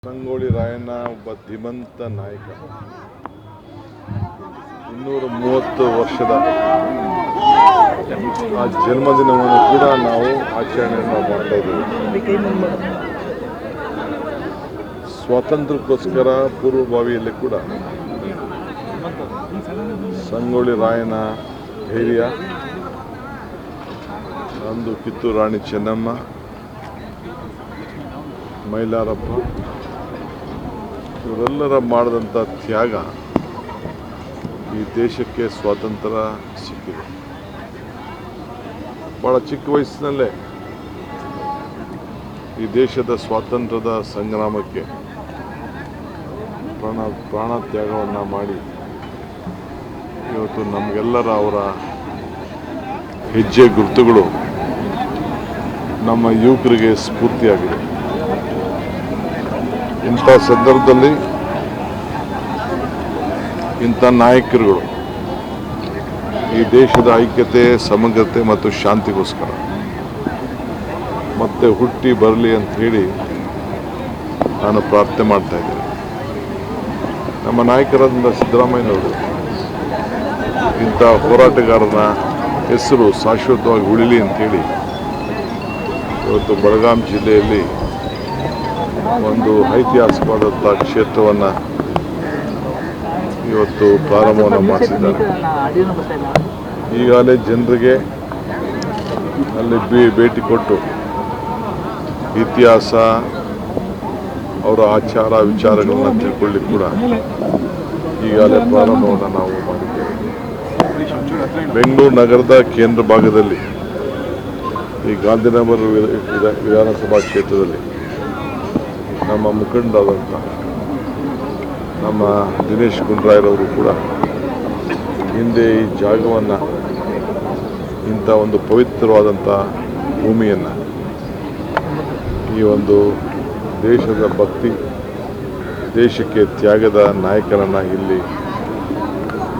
ಸಂಗೊಳ್ಳಿ ರಾಯಣ್ಣ ಒಬ್ಬ ಧೀಮಂತ ನಾಯಕ. 230 ವರ್ಷದ ಆ ಜನ್ಮದಿನವನ್ನು ಕೂಡ ನಾವು ಆಚರಣೆಯನ್ನು ಮಾಡ್ತಾ ಇದ್ದೀವಿ. ಸ್ವಾತಂತ್ರ್ಯಕ್ಕೋಸ್ಕರ ಪೂರ್ವಭಾವಿಯಲ್ಲಿ ಕೂಡ ಸಂಗೊಳ್ಳಿ ರಾಯಣ್ಣ ಧೈರ್ಯ, ಅಂದು ಕಿತ್ತೂರು ರಾಣಿ ಚೆನ್ನಮ್ಮ, ಮೈಲಾರಪ್ಪ ಇವರೆಲ್ಲರ ಮಾಡಿದಂಥ ತ್ಯಾಗ ಈ ದೇಶಕ್ಕೆ ಸ್ವಾತಂತ್ರ್ಯ ಸಿಕ್ಕಿದೆ. ಭಾಳ ಚಿಕ್ಕ ವಯಸ್ಸಿನಲ್ಲೇ ಈ ದೇಶದ ಸ್ವಾತಂತ್ರ್ಯದ ಸಂಗ್ರಾಮಕ್ಕೆ ಪ್ರಾಣ ತ್ಯಾಗವನ್ನು ಮಾಡಿ ಇವತ್ತು ನಮಗೆಲ್ಲರ ಅವರ ಹೆಜ್ಜೆ ಗುರುತುಗಳು ನಮ್ಮ ಯುವಕರಿಗೆ ಸ್ಫೂರ್ತಿಯಾಗಿದೆ. ಇಂಥ ಸಂದರ್ಭದಲ್ಲಿ ಇಂಥ ನಾಯಕರುಗಳು ಈ ದೇಶದ ಐಕ್ಯತೆ, ಸಮಗ್ರತೆ ಮತ್ತು ಶಾಂತಿಗೋಸ್ಕರ ಮತ್ತೆ ಹುಟ್ಟಿ ಬರಲಿ ಅಂತ ಹೇಳಿ ನಾನು ಪ್ರಾರ್ಥನೆ ಮಾಡ್ತಾ ಇದ್ದೇನೆ. ನಮ್ಮ ನಾಯಕರಾದ ಸಿದ್ದರಾಮಯ್ಯನವರು ಇಂಥ ಹೋರಾಟಗಾರನ ಹೆಸರು ಶಾಶ್ವತವಾಗಿ ಉಳಿಲಿ ಅಂಥೇಳಿ ಇವತ್ತು ಬೆಳಗಾಂ ಜಿಲ್ಲೆಯಲ್ಲಿ ಒಂದು ಐತಿಹಾಸಿಕವಾದಂಥ ಕ್ಷೇತ್ರವನ್ನು ಇವತ್ತು ಪ್ರಾರಂಭವನ್ನು ಮಾಡಿಸಿದ್ದಾರೆ. ಈಗಾಗಲೇ ಜನರಿಗೆ ಅಲ್ಲಿ ಭೇಟಿ ಕೊಟ್ಟು ಇತಿಹಾಸ, ಅವರ ಆಚಾರ ವಿಚಾರಗಳನ್ನು ತಿಳ್ಕೊಳ್ಳಿಕ್ಕೆ ಕೂಡ ಈಗಾಗಲೇ ಪ್ರಾರಂಭವನ್ನು ನಾವು ಮಾಡಿದ್ದೇವೆ. ಬೆಂಗಳೂರು ನಗರದ ಕೇಂದ್ರ ಭಾಗದಲ್ಲಿ ಈ ಗಾಂಧಿನಗರ ವಿಧಾನಸಭಾ ಕ್ಷೇತ್ರದಲ್ಲಿ ನಮ್ಮ ಮುಖಂಡರಾದಂಥ ನಮ್ಮ ದಿನೇಶ್ ಗುಂಡೂರಾವ್ರವರು ಕೂಡ ಹಿಂದೆ ಈ ಜಾಗವನ್ನು, ಇಂಥ ಒಂದು ಪವಿತ್ರವಾದಂಥ ಭೂಮಿಯನ್ನು, ಈ ಒಂದು ದೇಶದ ಭಕ್ತಿ, ದೇಶಕ್ಕೆ ತ್ಯಾಗದ ನಾಯಕರನ್ನು ಇಲ್ಲಿ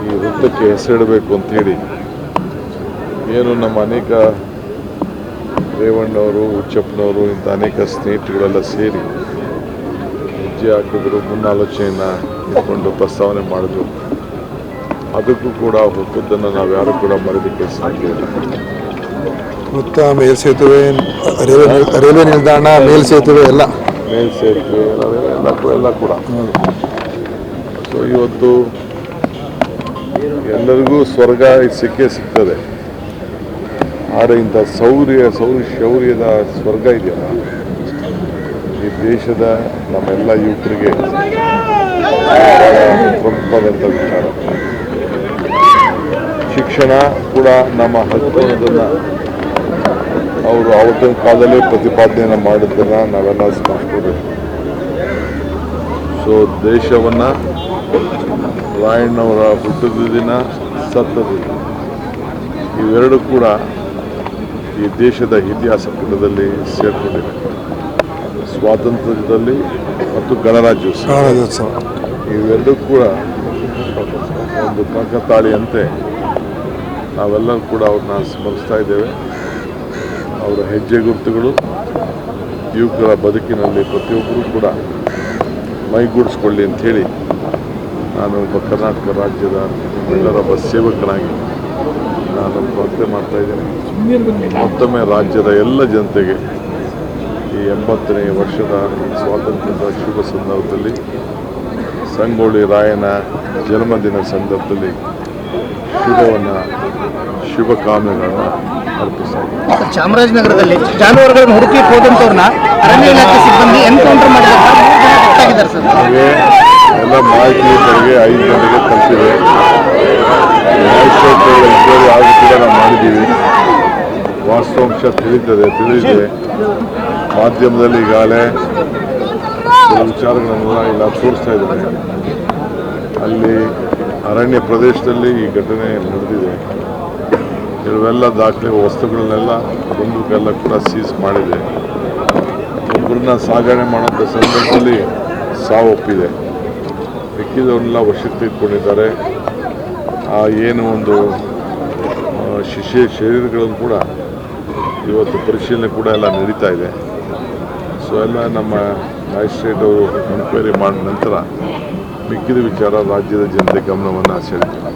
ಈ ವೃತ್ತಕ್ಕೆ ಹೆಸರಿಡಬೇಕು ಅಂಥೇಳಿ ಏನು ನಮ್ಮ ಅನೇಕ ರೇವಣ್ಣವರು, ಹುಚ್ಚಪ್ಪನವರು ಇಂಥ ಅನೇಕ ಸ್ನೇಹಿತರುಗಳೆಲ್ಲ ಸೇರಿ ಹೆಜ್ಜೆ ಹಾಕಿದ್ರು, ಮುನ್ನಾಲೋಚನೆಯನ್ನು ಇಟ್ಕೊಂಡು ಪ್ರಸ್ತಾವನೆ ಮಾಡಿದ್ರು. ಅದಕ್ಕೂ ಕೂಡ ಹೊಕ್ಕದ್ದನ್ನು ನಾವು ಯಾರು ಕೂಡ ಮರೆಯೋದಕ್ಕೆ ಸಾಧ್ಯ ಇಲ್ಲ. ವೃತ್ತ, ಮೇಲ್ಸೇತುವೆ, ರೈಲ್ವೆ ನಿಲ್ದಾಣ, ಮೇಲ್ಸೇತುವೆ ಎಲ್ಲ ಕೂಡ ಸೊ ಇವತ್ತು ಎಲ್ಲರಿಗೂ ಸ್ವರ್ಗ ಸಿಕ್ಕೇ ಸಿಗ್ತದೆ. ಆದರೆ ಇಂಥ ಶೌರ್ಯದ ಸ್ವರ್ಗ ಇದೆಯಲ್ಲ, ಈ ದೇಶದ ನಮ್ಮೆಲ್ಲ ಯುವಕರಿಗೆ ಪ್ರಮುಖವಾದಂಥ ವಿಚಾರ. ಶಿಕ್ಷಣ ಕೂಡ ನಮ್ಮ ಹಕ್ಕು ಅನ್ನೋದನ್ನು ಅವರು ಆವತ್ತಿನ ಕಾಲದಲ್ಲೇ ಪ್ರತಿಪಾದನೆಯನ್ನು ಮಾಡಿದ್ದನ್ನು ನಾವೆಲ್ಲ ಸ್ಮರಿಸ್ಕೋಬೇಕು. ಸೊ ದೇಶವನ್ನು ರಾಯಣ್ಣವರ ಹುಟ್ಟಿದ ದಿನ, ಸತ್ತದ ದಿನ ಇವೆರಡೂ ಕೂಡ ಈ ದೇಶದ ಇತಿಹಾಸ ಪುಟದಲ್ಲಿ ಸೇರಿಕೊಂಡಿದೆ. ಸ್ವಾತಂತ್ರ್ಯದಲ್ಲಿ ಮತ್ತು ಗಣರಾಜ್ಯೋತ್ಸವ ಇವೆರಡೂ ಕೂಡ ಒಂದು ಕಾಕತಾಳಿಯಂತೆ ನಾವೆಲ್ಲರೂ ಕೂಡ ಅವ್ರನ್ನ ಸ್ಮರಿಸ್ತಾ ಇದ್ದೇವೆ. ಅವರ ಹೆಜ್ಜೆ ಗುರುತುಗಳು ಯುವಕರ ಬದುಕಿನಲ್ಲಿ ಪ್ರತಿಯೊಬ್ಬರೂ ಕೂಡ ಮೈಗೂಡಿಸ್ಕೊಳ್ಳಿ ಅಂಥೇಳಿ ನಾನು ಒಬ್ಬ ಕರ್ನಾಟಕ ರಾಜ್ಯದ ಎಲ್ಲರೊಬ್ಬ ಸೇವಕನಾಗಿ ನಾನು ಪ್ರಾರ್ಥನೆ ಮಾಡ್ತಾ ಇದ್ದೇನೆ. ಮತ್ತೊಮ್ಮೆ ರಾಜ್ಯದ ಎಲ್ಲ ಜನತೆಗೆ ಈ 80ನೇ ವರ್ಷದ ಸ್ವಾತಂತ್ರ್ಯದ ಶುಭ ಸಂದರ್ಭದಲ್ಲಿ, ಸಂಗೊಳ್ಳಿ ರಾಯಣ್ಣ ಜನ್ಮದಿನ ಸಂದರ್ಭದಲ್ಲಿ ಶುಭಕಾಮನೆಗಳನ್ನು ಅರ್ಪಿಸ್ತಾ ಇದ್ದೀನಿ. ಚಾಮರಾಜನಗರದಲ್ಲಿ ಜಾನುವಾರುಗಳನ್ನು ಹುಡುಕಿ ಹೋದಂಥವ್ರನ್ನ ಅರಣ್ಯ ಇಲಾಖೆ ಸಿಬ್ಬಂದಿ ಎನ್ಕೌಂಟರ್ ಮಾಡಿದ್ದಾರೆ ಸರ್. ಹಾಗೆ ಎಲ್ಲ ಮಾಹಿತಿ ಕಡೆಗೆ 5 ಗಂಟೆಗೆ ತಲುಪಿದೆ. ಎಂಕ್ವೈರಿ ಆದರೂ ಕೂಡ ನಾವು ಮಾಡಿದ್ದೀವಿ. ವಾಸ್ತವಾಂಶ ತಿಳಿದಿದೆ. ಮಾಧ್ಯಮದಲ್ಲಿ ಈಗಾಗಲೇ ವಿಚಾರಗಳನ್ನೆಲ್ಲ ಇಲ್ಲ ತೋರಿಸ್ತಾ ಇದ್ದಾರೆ. ಅಲ್ಲಿ ಅರಣ್ಯ ಪ್ರದೇಶದಲ್ಲಿ ಈ ಘಟನೆ ನಡೆದಿದೆ. ಇವೆಲ್ಲ ದಾಖಲೆ ವಸ್ತುಗಳನ್ನೆಲ್ಲ ಬಂದೂಕೆಲ್ಲ ಕೂಡ ಸೀಸ್ ಮಾಡಿದೆ. ಒಬ್ಬರನ್ನ ಸಾಗಣೆ ಮಾಡೋಂಥ ಸಂದರ್ಭದಲ್ಲಿ ಸಾವೊಪ್ಪಿದೆ. ಮಿಕ್ಕಿದವನ್ನೆಲ್ಲ ವಶಕ್ಕೆ ತೆಗೆದುಕೊಂಡಿದ್ದಾರೆ. ಏನು ಒಂದು ಶರೀರಗಳನ್ನು ಕೂಡ ಇವತ್ತು ಪರಿಶೀಲನೆ ಕೂಡ ಎಲ್ಲ ನಡೀತಾ ಇದೆ. ಸೊ ಎಲ್ಲ ನಮ್ಮ ಮ್ಯಾಜಿಸ್ಟ್ರೇಟ್ ಅವರು ಎನ್ಕ್ವೈರಿ ಮಾಡಿದ ನಂತರ ಮಿಕ್ಕಿದ ವಿಚಾರ ರಾಜ್ಯದ ಜನತೆ ಗಮನವನ್ನು ಸೆಳೆದಿದೆ.